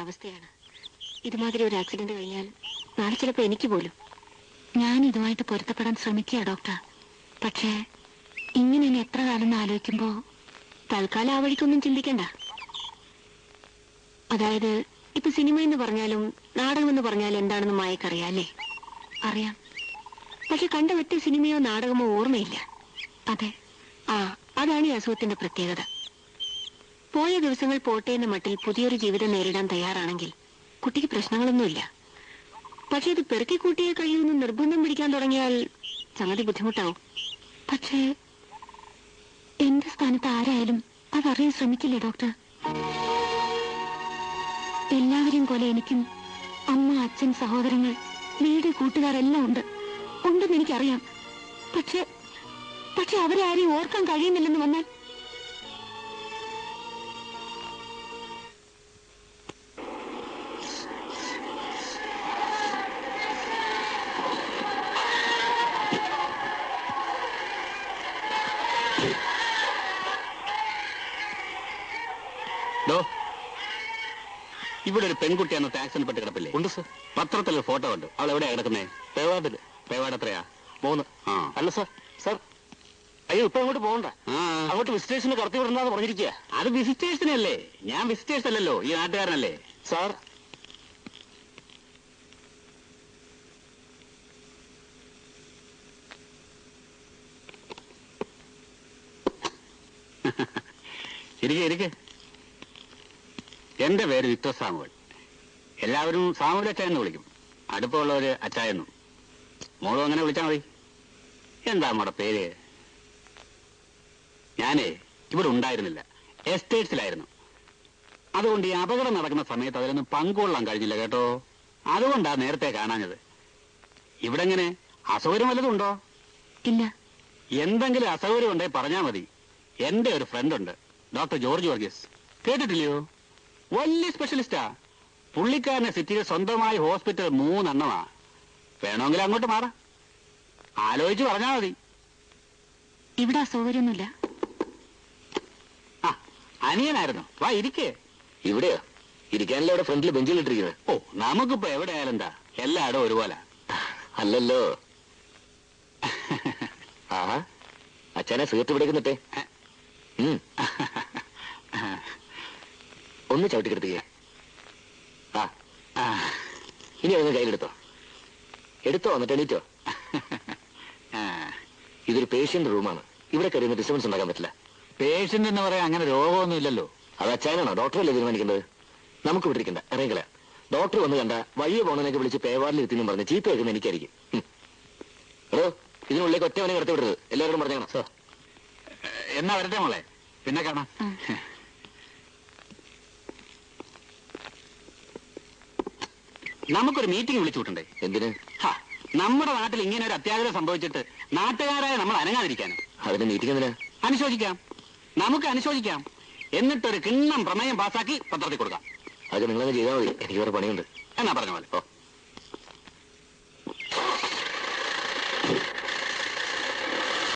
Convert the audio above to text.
അവസ്ഥയാണ്. ഇതുമാതിരി ഒരു ആക്സിഡന്റ് കഴിഞ്ഞാൽ നാളെ ചിലപ്പോൾ എനിക്ക് പോലും. ഞാൻ ഇതുമായിട്ട് പൊരുത്തപ്പെടാൻ ശ്രമിക്കുക ഡോക്ടർ. പക്ഷേ ഇങ്ങനെ ഇനി എത്ര കാലം എന്ന് ആലോചിക്കുമ്പോൾ തൽക്കാലം ആ വഴിക്കൊന്നും ചിന്തിക്കണ്ട. അതായത് ഇപ്പൊ സിനിമ എന്ന് പറഞ്ഞാലും നാടകം എന്ന് പറഞ്ഞാലും എന്താണെന്ന് മായക്കറിയാല്ലേ? അറിയാം. പക്ഷെ കണ്ട ഒറ്റ സിനിമയോ നാടകമോ ഓർമ്മയില്ല. അതെ, അതാണ് ഈ അസുഖത്തിന്റെ പ്രത്യേകത. പോയ ദിവസങ്ങൾ പോട്ടെ എന്ന മട്ടിൽ പുതിയൊരു ജീവിതം നേരിടാൻ തയ്യാറാണെങ്കിൽ കുട്ടിക്ക് പ്രശ്നങ്ങളൊന്നുമില്ല. പക്ഷെ ഇത് പെറുക്കി കൂട്ടിയേ കഴിയുമെന്ന് നിർബന്ധം പിടിക്കാൻ തുടങ്ങിയാൽ സംഗതി ബുദ്ധിമുട്ടാവും. പക്ഷേ എന്റെ സ്ഥാനത്ത് ആരായാലും അതറിയാൻ ശ്രമിക്കില്ലേ ഡോക്ടർ? എല്ലാവരെയും പോലെ എനിക്കും അമ്മ, അച്ഛൻ, സഹോദരങ്ങൾ, വീട്, കൂട്ടുകാരെല്ലാം ഉണ്ടെന്ന് എനിക്കറിയാം. പക്ഷെ അവരെ ആരെയും ഓർക്കാൻ കഴിയുന്നില്ലെന്ന് വന്നാൽ ഇവിടെ ഒരു പെൺകുട്ടി അന്ന് ആക്സിഡന്റ് പെട്ട് കിടപ്പില്ലേ? ഉണ്ട് സർ. പത്രത്തിലൊരു ഫോട്ടോ ഉണ്ട്. അവൾ എവിടെയാ കിടക്കുന്നേ? പേവാർഡില്. പേവാർഡ് എത്രയാ? 3. അല്ല സർ. സർ, അയ്യോ ഇപ്പൊ അങ്ങോട്ട് പോകണ്ട. അങ്ങോട്ട് വിസിറ്റേഴ്സിന് കടത്തി വിടണ്ടെന്ന് പറഞ്ഞിരിക്കുക. അത് വിസിറ്റേഴ്സിനല്ലേ? ഞാൻ വിസിറ്റേഴ്സ് അല്ലല്ലോ, ഈ നാട്ടുകാരനല്ലേ സാർ. ഇരിക്കെ. എന്റെ പേര് വിക്ടർ സാമുവൽ. എല്ലാവരും സാമുവൽ അച്ചായെന്ന് വിളിക്കും. അടുപ്പമുള്ളവര് അച്ചായെന്നും. മോളും അങ്ങനെ വിളിച്ചാൽ മതി. എന്താ നമ്മുടെ പേര്? ഞാനേ ഇവിടെ ഉണ്ടായിരുന്നില്ല, എസ്റ്റേറ്റ്സിലായിരുന്നു. അതുകൊണ്ട് ഈ അപകടം നടക്കുന്ന സമയത്ത് അതിലൊന്നും പങ്കുകൊള്ളാൻ കഴിഞ്ഞില്ല കേട്ടോ. അതുകൊണ്ടാ നേരത്തെ കാണാഞ്ഞത്. ഇവിടെ എങ്ങനെ അസൗകര്യം വല്ലതും ഉണ്ടോ? ഇല്ല. എന്തെങ്കിലും അസൗകര്യം ഉണ്ടെങ്കിൽ പറഞ്ഞാൽ മതി. എന്റെ ഒരു ഫ്രണ്ട് ഉണ്ട്, ഡോക്ടർ ജോർജ് വർഗീസ്. കേട്ടിട്ടില്ലയോ? വലിയ സ്പെഷ്യലിസ്റ്റാ. പുള്ളിക്കാരനെ സിറ്റിയിൽ സ്വന്തമായി ഹോസ്പിറ്റൽ 3 എണ്ണമാ. വേണമെങ്കിൽ അങ്ങോട്ട് മാറാം. ആലോചിച്ച് പറഞ്ഞാൽ മതി. ഇവിടെ അസൗകര്യമൊന്നുമില്ല. അനിയനായിരുന്നു. വാ ഇരിക്കേ. ഇവിടെയോ? ഇരിക്കാനല്ലേ ഇവിടെ ഫ്രണ്ടിൽ ബെഞ്ചിലിട്ടിരിക്കുന്നത്. ഓ, നമുക്കിപ്പോ എവിടെ ആയാലും എന്താ, എല്ലായിടും ഒരുപോലെ. അല്ലല്ലോ. അച്ഛനെ സിഗരറ്റ് പിടിക്കുന്നിട്ടേ. ഒന്ന് ചവിട്ടിക്കെടുത്തിക്കേ. ഇനി ഒന്ന് കയ്യിലെടുത്തോ. എന്നിട്ട് എണീറ്റോ. ഇതൊരു പേഷ്യന്റ് റൂമാണ്. ഇവിടെ കയറിയുന്ന ഡിസ്റ്റർബൻസ് ഉണ്ടാക്കാൻ പറ്റില്ല. പേഷ്യന്റ് എന്ന് പറയാൻ അങ്ങനെ രോഗമൊന്നും ഇല്ലല്ലോ. അത് അച്ഛനാണോ? ഡോക്ടറല്ലേ തീരുമാനിക്കേണ്ടത്. നമുക്ക് വിട്ടിരിക്കണ്ട, ഇറങ്ങിക്കള. ഡോക്ടർ വന്ന് കണ്ട വയ്യ പോണനൊക്കെ വിളിച്ച് പേവാറിൽ എത്തിന്നും പറഞ്ഞ് ചീത്ത വെക്കുന്ന എനിക്കായിരിക്കും. എടോ, ഇതിനുള്ളിലേക്ക് ഒറ്റവനെ കടത്തി വിടരുത്. എല്ലാവരോടും പറഞ്ഞേക്കണം. സാർ എന്നാ വരട്ടെ മോളെ, പിന്നെ കാണാം. നമുക്കൊരു മീറ്റിംഗ് വിളിച്ചു വിട്ടണ്ടേ? എന്തിന്? നമ്മുടെ നാട്ടിൽ ഇങ്ങനെ ഒരു അത്യാഗ്രഹം സംഭവിച്ചിട്ട് നാട്ടുകാരായ നമ്മൾ അനങ്ങാതിരിക്കാനും. അതിന് മീറ്റിംഗ് എന്തിനാ? അനുശോചിക്കാം. നമുക്ക് അനുശോചിക്കാം. എന്നിട്ടൊരു കിണ്ണം പ്രമേയം പാസാക്കി പത്രത്തിൽ കൊടുക്കാം. അത് നിങ്ങളങ്ങ് ചെയ്താൽ മതി. എനിക്ക് വേറെ പണിയുണ്ട്. എന്നാ പറഞ്ഞ പോലെ.